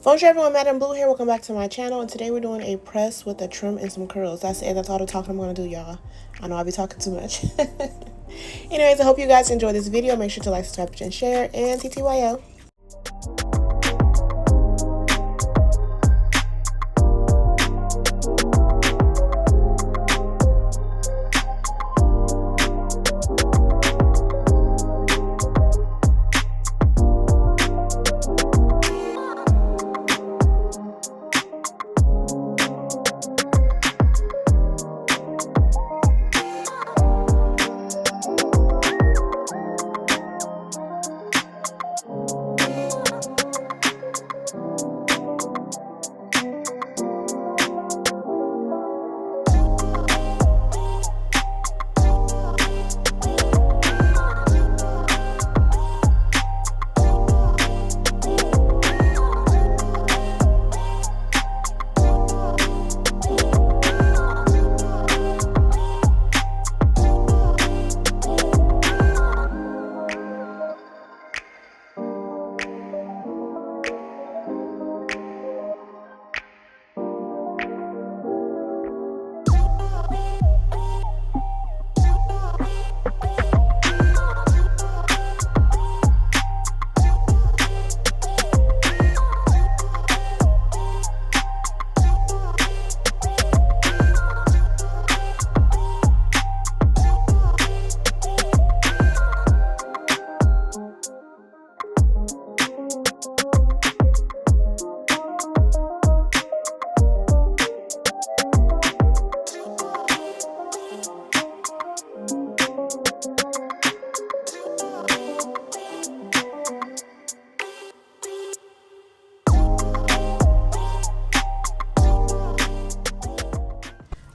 Bonjour everyone, Madam Blue here. Welcome back to my channel, and today we're doing a press with a trim and some curls. That's it. That's all the talking I'm going to do, y'all. I know I'll be talking too much. Anyways, I hope you guys enjoy this video. Make sure to like, subscribe, and share, and TTYL.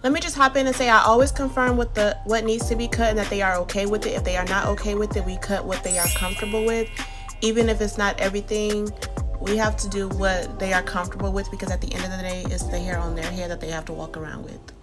Let me just hop in and say I always confirm with what needs to be cut and that they are okay with it. If they are not okay with it, we cut what they are comfortable with. Even if it's not everything, we have to do what they are comfortable with, because at the end of the day, it's the hair on their head that they have to walk around with.